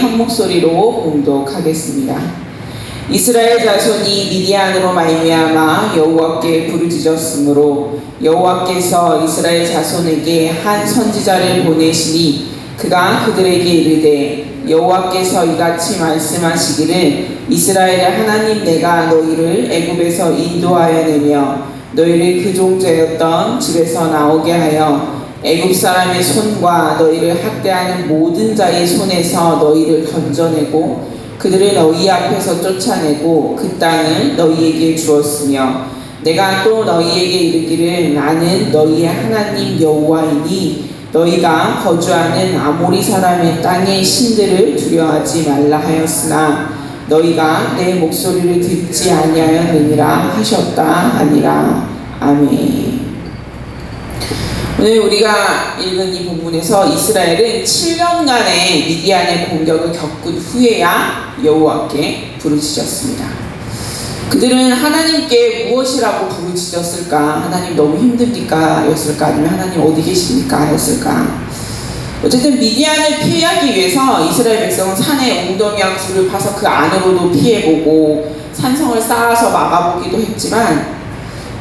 한 목소리로 봉독하겠습니다. 이스라엘 자손이 미디안으로 말미암아 여호와께 부르짖었으므로 여호와께서 이스라엘 자손에게 한 선지자를 보내시니 그가 그들에게 이르되 여호와께서 이같이 말씀하시기를 이스라엘의 하나님 내가 너희를 애굽에서 인도하여 내며 너희를 그 종자였던 집에서 나오게 하여 애굽 사람의 손과 너희를 학대하는 모든 자의 손에서 너희를 건져내고 그들을 너희 앞에서 쫓아내고 그 땅을 너희에게 주었으며 내가 또 너희에게 이르기를 나는 너희의 하나님 여호와이니 너희가 거주하는 아모리 사람의 땅의 신들을 두려워하지 말라 하였으나 너희가 내 목소리를 듣지 아니하였느니라 하셨다 하니라. 아멘. 오늘 우리가 읽은 이 본문에서 이스라엘은 7년간의 미디안의 공격을 겪은 후에야 여호와께 부르짖었습니다. 그들은 하나님께 무엇이라고 부르짖었을까? 하나님 너무 힘듭니까? 였을까? 아니면 하나님 어디 계십니까? 였을까? 어쨌든 미디안을 피하기 위해서 이스라엘 백성은 산에 웅덩이와 굴을 파서 그 안으로도 피해보고 산성을 쌓아서 막아보기도 했지만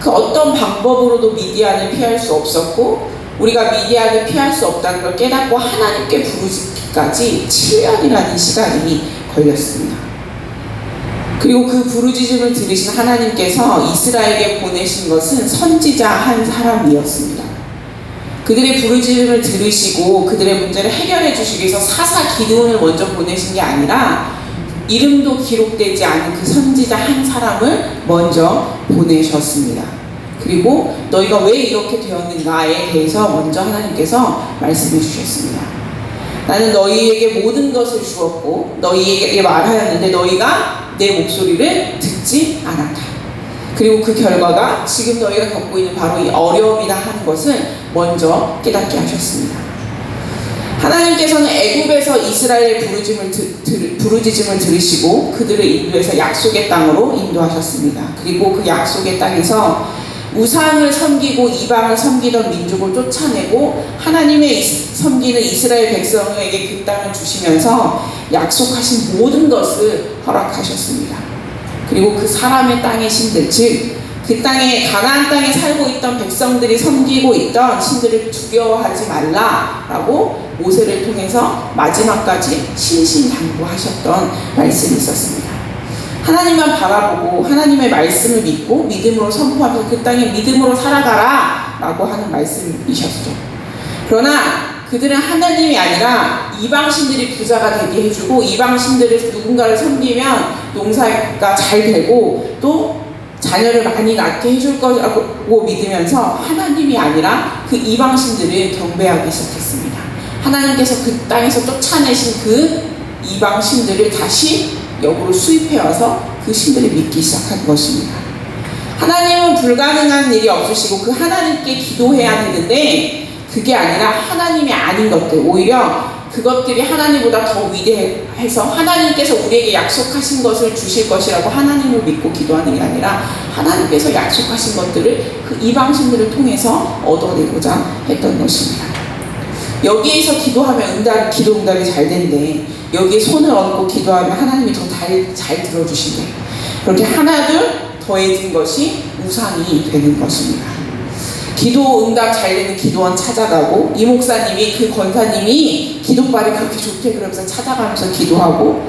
그 어떤 방법으로도 미디안을 피할 수 없었고 우리가 미디안을 피할 수 없다는 걸 깨닫고 하나님께 부르짖기까지 7년이라는 시간이 걸렸습니다. 그리고 그 부르짖음을 들으신 하나님께서 이스라엘에게 보내신 것은 선지자 한 사람이었습니다. 그들의 부르짖음을 들으시고 그들의 문제를 해결해 주시기 위해서 사사 기드온을 먼저 보내신 게 아니라 이름도 기록되지 않은 그 선지자 한 사람을 먼저 보내셨습니다. 그리고 너희가 왜 이렇게 되었는가에 대해서 먼저 하나님께서 말씀해 주셨습니다. 나는 너희에게 모든 것을 주었고 너희에게 말하였는데 너희가 내 목소리를 듣지 않았다. 그리고 그 결과가 지금 너희가 겪고 있는 바로 이 어려움이다 하는 것을 먼저 깨닫게 하셨습니다. 하나님께서는 애굽에서 이스라엘의 부르짖음을 들으시고 그들을 인도해서 약속의 땅으로 인도하셨습니다. 그리고 그 약속의 땅에서 우상을 섬기고 이방을 섬기던 민족을 쫓아내고 하나님의 섬기는 이스라엘 백성에게 그 땅을 주시면서 약속하신 모든 것을 허락하셨습니다. 그리고 그 사람의 땅의 신들, 즉 그 땅에 가나안 땅에 살고 있던 백성들이 섬기고 있던 신들을 두려워하지 말라라고 모세를 통해서 마지막까지 신신당부하셨던 말씀이 있었습니다. 하나님만 바라보고 하나님의 말씀을 믿고 믿음으로 선포하면서 그 땅에 믿음으로 살아가라 라고 하는 말씀이셨죠. 그러나 그들은 하나님이 아니라 이방신들이 부자가 되게 해주고 이방신들을 누군가를 섬기면 농사가 잘 되고 또 자녀를 많이 낳게 해줄 거라고 믿으면서 하나님이 아니라 그 이방신들을 경배하기 시작했습니다. 하나님께서 그 땅에서 쫓아내신 그 이방신들을 다시 역으로 수입해와서 그 신들을 믿기 시작한 것입니다. 하나님은 불가능한 일이 없으시고 그 하나님께 기도해야 되는데 그게 아니라 하나님이 아닌 것들, 오히려 그것들이 하나님보다 더 위대해서 하나님께서 우리에게 약속하신 것을 주실 것이라고 하나님을 믿고 기도하는 게 아니라 하나님께서 약속하신 것들을 그 이방신들을 통해서 얻어내고자 했던 것입니다. 여기에서 기도하면 기도 응답이 잘 된대. 여기에 손을 얹고 기도하면 하나님이 더 잘 들어주신대. 그렇게 하나둘 더해진 것이 우상이 되는 것입니다. 기도 응답 잘 되는 기도원 찾아가고 이 목사님이 그 권사님이 기도발이 그렇게 좋대 그러면서 찾아가면서 기도하고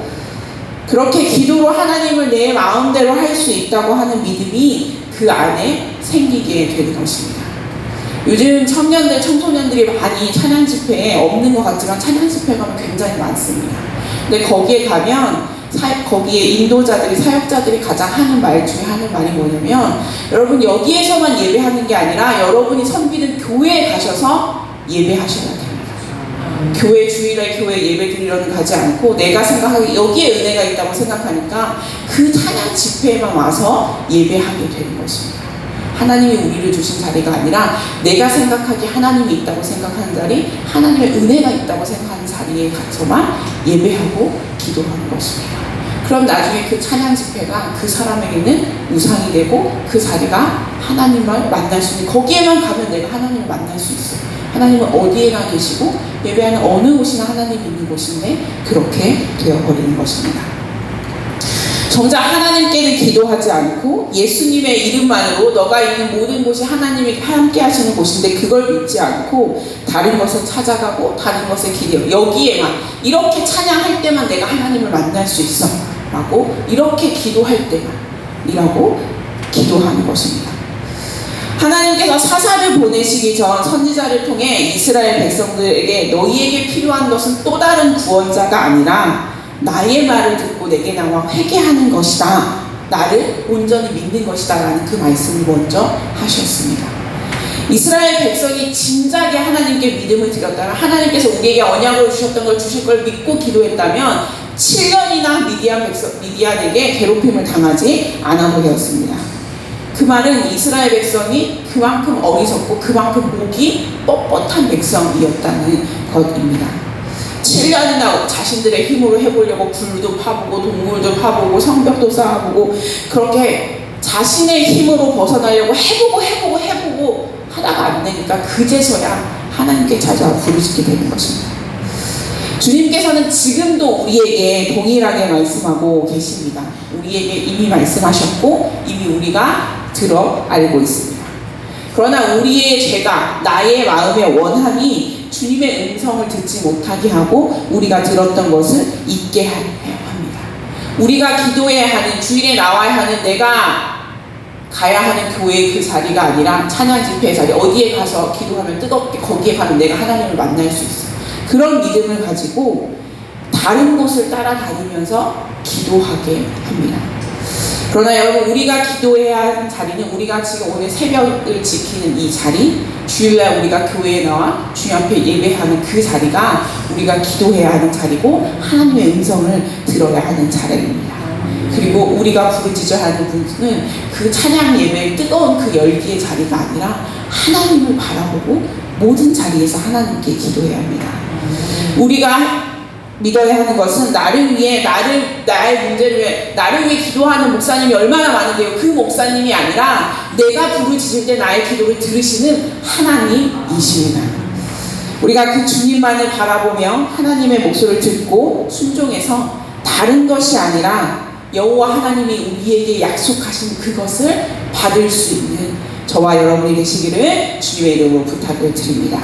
그렇게 기도로 하나님을 내 마음대로 할 수 있다고 하는 믿음이 그 안에 생기게 되는 것입니다. 요즘 청소년들이 많이 찬양 집회에 없는 것 같지만 찬양 집회 가면 굉장히 많습니다. 근데 거기에 가면 거기에 인도자들이 사역자들이 가장 하는 말 중에 하는 말이 뭐냐면 여러분 여기에서만 예배하는 게 아니라 여러분이 섬기는 교회에 가셔서 예배하셔야 됩니다. 교회 주일에 교회 예배 드리러는 가지 않고 내가 생각하기 여기에 은혜가 있다고 생각하니까 그 찬양 집회에만 와서 예배하게 되는 것입니다. 하나님이 우리를 주신 자리가 아니라 내가 생각하기에 하나님이 있다고 생각하는 자리, 하나님의 은혜가 있다고 생각하는 자리에 가서만 예배하고 기도하는 것입니다. 그럼 나중에 그 찬양 집회가 그 사람에게는 우상이 되고 그 자리가 하나님을 만날 수 있는, 거기에만 가면 내가 하나님을 만날 수 있어. 하나님은 어디에나 계시고 예배하는 어느 곳이나 하나님이 있는 곳인데 그렇게 되어버리는 것입니다. 정작 하나님께는 기도하지 않고 예수님의 이름만으로 너가 있는 모든 곳이 하나님이 함께 하시는 곳인데 그걸 믿지 않고 다른 것을 찾아가고 다른 것에 기대어 여기에만 이렇게 찬양할 때만 내가 하나님을 만날 수 있어 라고 이렇게 기도할 때만 이라고 기도하는 것입니다. 하나님께서 사사를 보내시기 전 선지자를 통해 이스라엘 백성들에게 너희에게 필요한 것은 또 다른 구원자가 아니라 나의 말을 듣고 내게 나와 회개하는 것이다. 나를 온전히 믿는 것이다. 라는 그 말씀을 먼저 하셨습니다. 이스라엘 백성이 진작에 하나님께 믿음을 드렸다면 하나님께서 우리에게 언약을 주셨던 걸 주실 걸 믿고 기도했다면 7년이나 미디안에게 괴롭힘을 당하지 않아도 되었습니다. 그 말은 이스라엘 백성이 그만큼 어리석고 그만큼 목이 뻣뻣한 백성이었다는 것입니다. 7년이나 자신들의 힘으로 해보려고 불도 파보고 동물도 파보고 성벽도 쌓아보고 그렇게 자신의 힘으로 벗어나려고 해보고 하다가 안 되니까 그제서야 하나님께 찾아와 부르짖게 되는 것입니다. 주님께서는 지금도 우리에게 동일하게 말씀하고 계십니다. 우리에게 이미 말씀하셨고 이미 우리가 들어 알고 있습니다. 그러나 우리의 죄가 나의 마음의 원함이 주님의 음성을 듣지 못하게 하고 우리가 들었던 것을 잊게 합니다. 우리가 기도해야 하는, 주일에 나와야 하는, 내가 가야 하는 교회의 그 자리가 아니라 찬양 집회의 자리, 어디에 가서 기도하면 뜨겁게 거기에 가면 내가 하나님을 만날 수 있어요. 그런 믿음을 가지고 다른 곳을 따라다니면서 기도하게 합니다. 그러나 여러분, 우리가 기도해야 하는 자리는 우리가 지금 오늘 새벽을 지키는 이 자리, 주일날 우리가 교회에 나와 주님 앞에 예배하는 그 자리가 우리가 기도해야 하는 자리고 하나님의 음성을 들어야 하는 자리입니다. 그리고 우리가 부르짖어야 하는 분은 그 찬양 예배의 뜨거운 그 열기의 자리가 아니라 하나님을 바라보고 모든 자리에서 하나님께 기도해야 합니다. 우리가 믿어야 하는 것은 나를 위해, 나의 문제를 위해, 나를 위해 기도하는 목사님이 얼마나 많은데요. 그 목사님이 아니라 내가 부르짖을 때 나의 기도를 들으시는 하나님이십니다. 우리가 그 주님만을 바라보며 하나님의 목소리를 듣고 순종해서 다른 것이 아니라 여호와 하나님이 우리에게 약속하신 그것을 받을 수 있는 저와 여러분이 되시기를 주님의 이름으로 부탁을 드립니다.